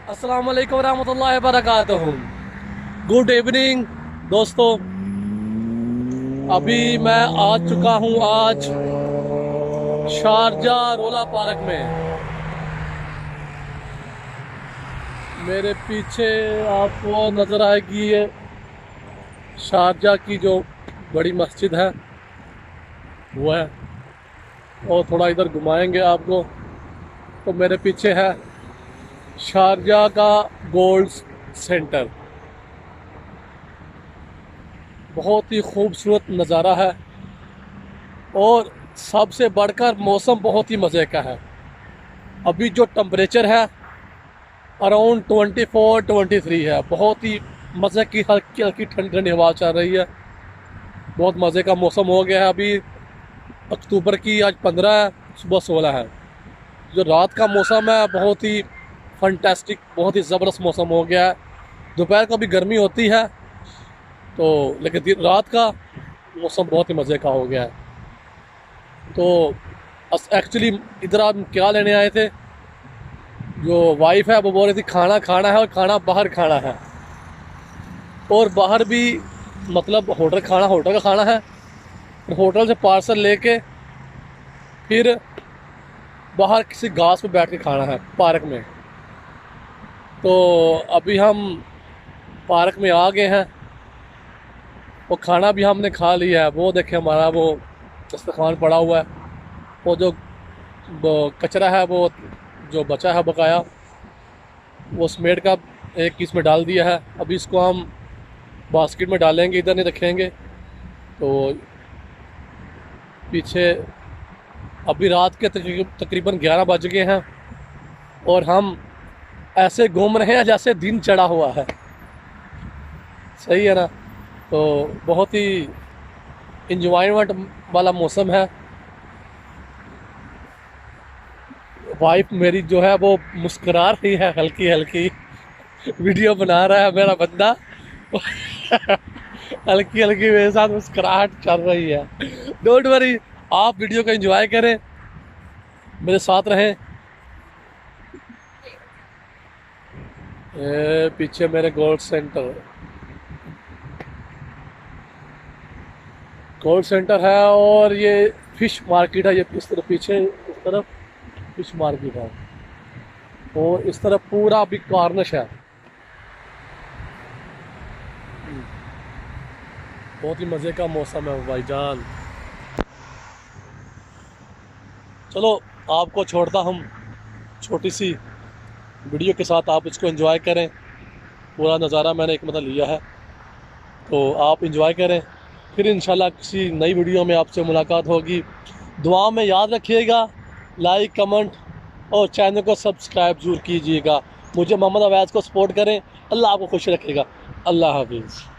अस्सलाम वालेकुम रहमतुल्लाहि वबरकातुहू। गुड इवनिंग दोस्तों। अभी मैं आ चुका हूँ आज शारजा रोला पार्क में। मेरे पीछे आपको नज़र आएगी ये शारजा की जो बड़ी मस्जिद है वो है। और थोड़ा इधर घुमाएंगे आपको। तो मेरे पीछे है शारजा का गोल्ड सेंटर। बहुत ही खूबसूरत नज़ारा है और सबसे बढ़कर मौसम बहुत ही मज़े का है। अभी जो टेम्परेचर है अराउंड 24-23 है। बहुत ही मज़े की हल्की हल्की ठंडी ठंडी हवा चल रही है। बहुत मज़े का मौसम हो गया है। अभी अक्टूबर की आज 15 है, सुबह 16 है। जो रात का मौसम है बहुत ही फंटेस्टिक, बहुत ही ज़बरदस्त मौसम हो गया है। दोपहर को भी गर्मी होती है तो, लेकिन रात का मौसम बहुत ही मज़े का हो गया है। तो एक्चुअली इधर आप क्या लेने आए थे? जो वाइफ है वो बोल रही थी खाना खाना है और खाना बाहर खाना है। और बाहर भी मतलब होटल का खाना है। होटल से पार्सल लेके फिर बाहर किसी घास पे बैठ के खाना है पार्क में। तो अभी हम पार्क में आ गए हैं। वो खाना भी हमने खा लिया है। वो देखे हमारा वो दस्तरखान पड़ा हुआ है। वो जो कचरा है वो जो बचा है बकाया, वो समेट का एक किस में डाल दिया है। अभी इसको हम बास्केट में डालेंगे, इधर नहीं रखेंगे। तो पीछे अभी रात के तकरीबन 11 बज गए हैं और हम ऐसे घूम रहे हैं जैसे दिन चढ़ा हुआ है। सही है ना? तो बहुत ही इंजॉयमेंट वाला मौसम है। वाइफ मेरी जो है वो मुस्कुरा रही है हल्की हल्की। वीडियो बना रहा है मेरा बंदा। हल्की हल्की मेरे साथ मुस्कुराहट चल रही है। डोंट वरी, आप वीडियो को एंजॉय करें, मेरे साथ रहें। पीछे मेरे गोल्ड सेंटर है और ये फिश मार्केट है। ये इस तरफ पीछे इस तरफ फिश मार्केट है और इस तरफ पूरा अभी कार्निश है। बहुत ही मज़े का मौसम है भाईजान। चलो आपको छोड़ता हूँ छोटी सी वीडियो के साथ, आप इसको एंजॉय करें। पूरा नज़ारा मैंने एक मतलब लिया है तो आप एंजॉय करें। फिर इंशाल्लाह किसी नई वीडियो में आपसे मुलाकात होगी। दुआ में याद रखिएगा, लाइक कमेंट और चैनल को सब्सक्राइब जरूर कीजिएगा। मुझे मोहम्मद अवैस को सपोर्ट करें। अल्लाह आपको खुश रखेगा। अल्लाह हाफिज़।